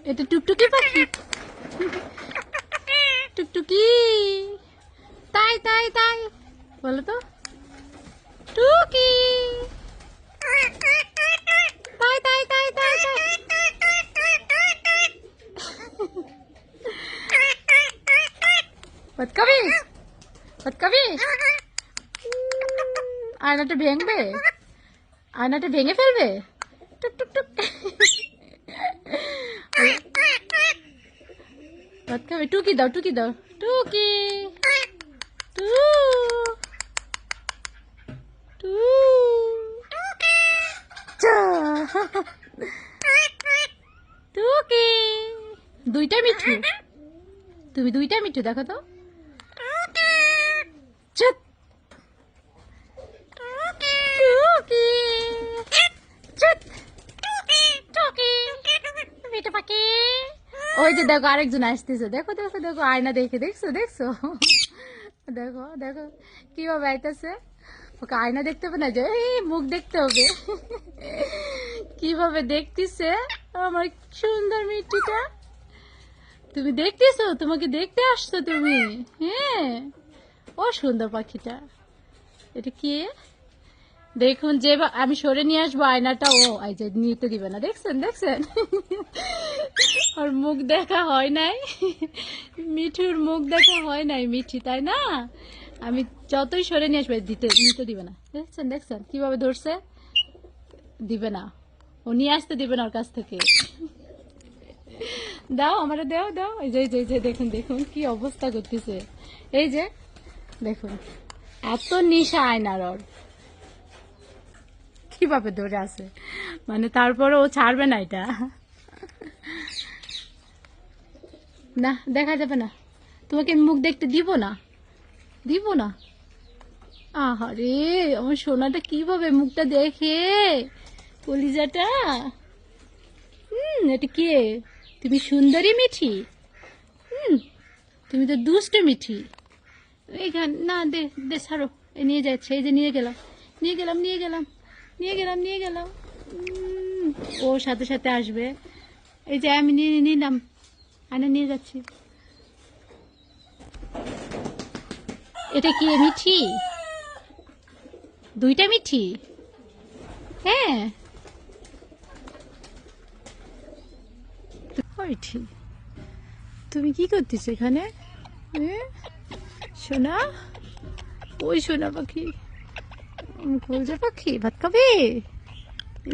এটা টুকটুকি পাখি। টুকটুকি তাই তাই তাই বলো তো, টুকি তাই তাই তাই তাই তাই। ভাত খাবি? ভাত খাবি? আয়নাটা ভেঙবে, আয়নাটা ভেঙে ফেলবে। টুক টুক টুক। ভাত খাবে? টুকি দাও, টুকি দাও, টুকি টু টু। টুকি দুইটা মিঠু, তুমি দুইটা মিঠু দেখো তো। চুপ। টুকি চুপ। টুকি মিঠু পাখি। ওই যে দেখো আরেকজন আসতেছে, দেখো দেখো দেখো আয়না দেখে, দেখছো দেখছো, দেখো দেখো কিভাবে আইতেছে। ওকে আয়না দেখতে হবে না, যে এই মুখ দেখতে হবে। কিভাবে দেখতেছে আমার সুন্দর মিষ্টিটা। তুমি দেখতেছো, তোমাকে দেখতে আসছো তুমি। হ্যাঁ ও সুন্দর পাখিটা। এটা কি দেখুন, যে আমি সরে নিয়ে আসবো আয়নাটা, ও এই যে নিতে দিবে না, দেখছেন দেখছেন। আর মুখ দেখা হয় নাই, মিঠুর মুখ দেখা হয় নাই মিঠি, তাই না? আমি যতই সরে নিয়ে আসবো নিতে দিবে না, দেখছেন দেখছেন কিভাবে ধরছে। দিবে না, ও নিয়ে আসতে দিবে না ওর কাছ থেকে। দাও আমারে, দাও দাও। এই যে দেখুন দেখুন কি অবস্থা করতেছে। এই যে দেখুন এত নেশা আয়নার ওর, কিভাবে ধরে আছে, মানে তারপরে ও ছাড়বে না এটা। না দেখা যাবে না, তোমাকে মুখ দেখতে দিব না, দিব না। আহারে আমার সোনাটা কিভাবে মুখটা দেখে, কলিজাটা। এটা কে? তুমি সুন্দরী মিঠি। তুমি তো দুষ্ট মিঠি। এইখান না, দে দে ছাড়ো, নিয়ে যাচ্ছে, এই যে নিয়ে গেলাম নিয়ে গেলাম নিয়ে গেলাম নিয়ে গেলাম নিয়ে গেলাম। ও সাথে সাথে আসবে। এই যে আমি নিয়ে নিলাম, আনে নিয়ে যাচ্ছি। এটা কি মিঠি? দুইটা মিঠি? হ্যাঁ মিঠি, তুমি কি করতেছো এখানে? সোনা, ওই সোনা পাখি, কলজা পাখি, ভাত খাবে?